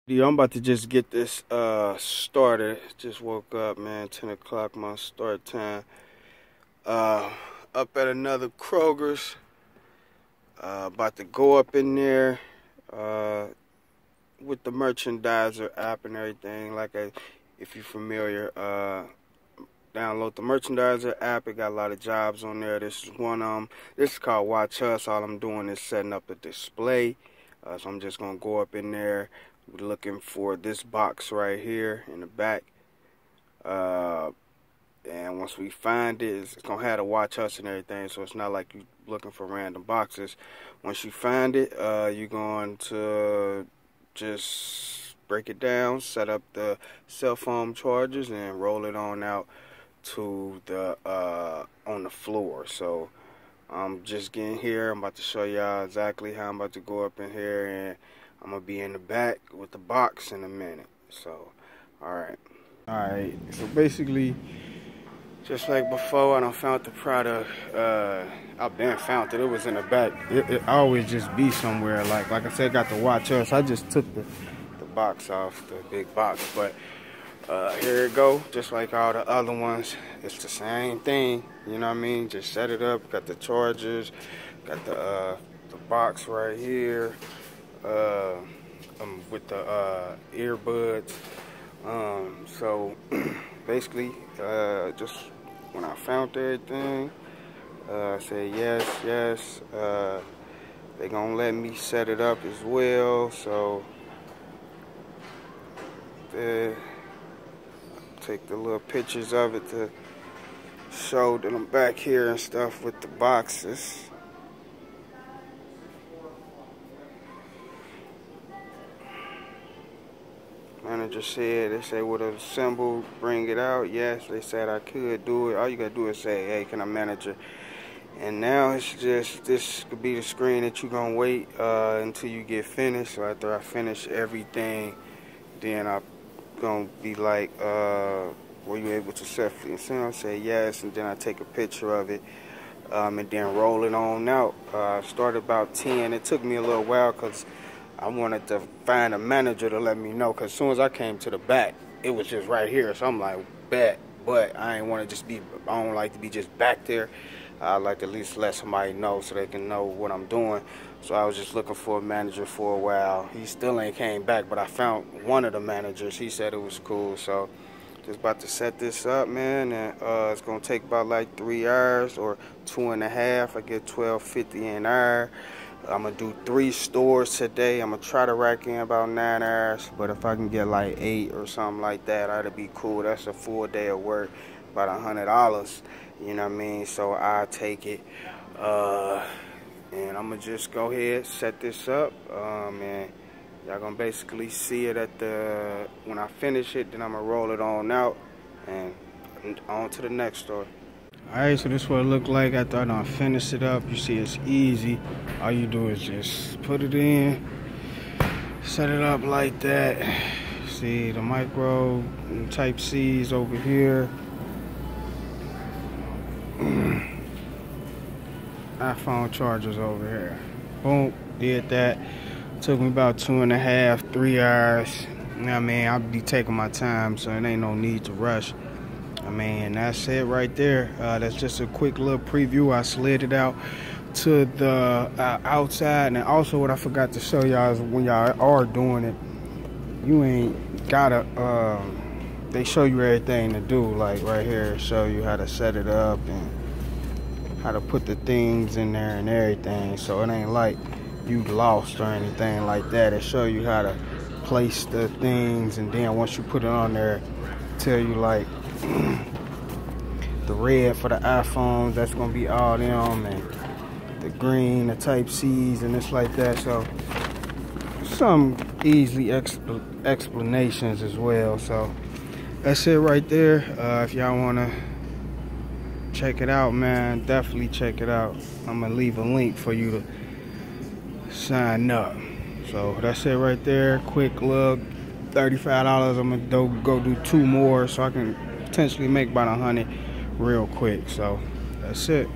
Yeah, I'm about to just get this started. Just woke up, man. 10 o'clock my start time. Uh Up at another Kroger's. About to go up in there uh with the merchandiser app and everything. If you're familiar, download the merchandiser app. It got a lot of jobs on there. This is one of them. This is called Watch Us. All I'm doing is setting up the display. So I'm just gonna go up in there. We're looking for this box right here in the back. And once we find it, it's gonna have to watch us and everything, so it's not like you looking for random boxes. Once you find it, you're going to just break it down, set up the cell phone chargers, and roll it on out to the on the floor. So I'm just getting here. I'm about to show y'all exactly how I'm about to go up in here, and I'm gonna be in the back with the box in a minute. So, alright, so basically, just like before, I done found the product. I've been found it. It was in the back. It always just be somewhere. Like I said, got the Watch Us. I just took the box off, the big box. But here it go. Just like all the other ones. It's the same thing. You know what I mean? Just set it up. Got the chargers. Got the box right here. With the earbuds. So basically, just when I found everything, I said yes. They gonna let me set it up as well. So take the little pictures of it to show that I'm back here and stuff with the boxes. Manager said, they say with a symbol, bring it out. Yes, they said I could do it. All you gotta do is say, hey, can I manage it? And now it's just, this could be the screen that you're gonna wait until you get finished. So after I finish everything, then I'm gonna be like, were you able to safely send? I say yes, and then I take a picture of it, and then roll it on out. I started about 10. It took me a little while because I wanted to find a manager to let me know, because as soon as I came to the back, it was just right here. So I'm like, bet. But I ain't want to just be, I don't like to be just back there. I like to at least let somebody know so they can know what I'm doing. So I was just looking for a manager for a while. He still ain't came back, but I found one of the managers. He said it was cool. So just about to set this up, man. And it's going to take about like 3 hours or 2.5. I get $12.50 an hour. I'm going to do 3 stores today. I'm going to try to rack in about 9 hours. But if I can get like 8 or something like that, that'd be cool. That's a full day of work, about $100. You know what I mean? So I take it. And I'm going to just go ahead, set this up. And y'all going to basically see it at the, when I finish it, then I'm going to roll it on out and on to the next store. Alright, so this is what it looked like after I done finished it up. You see it's easy. All you do is just put it in, set it up like that. See the micro type C's over here. iPhone chargers over here. Boom, did that. Took me about 2.5, 3 hours. You know what I mean? I'll be taking my time, so it ain't no need to rush. I mean, that's it right there. That's just a quick little preview. I slid it out to the outside. And also what I forgot to show y'all is when y'all are doing it, you ain't gotta, they show you everything to do. Like right here, show you how to set it up and how to put the things in there and everything. So it ain't like you lost or anything like that. It show you how to place the things, and then once you put it on there, tell you like the red for the iPhones, that's gonna be all them, and the green, the type C's, and it's like that. So some easily explanations as well. So that's it right there. If y'all wanna check it out, man, definitely check it out. I'm gonna leave a link for you to sign up. So that's it right there. Quick look, $35. I'm gonna go do 2 more so I can potentially make about 100 real quick. So that's it.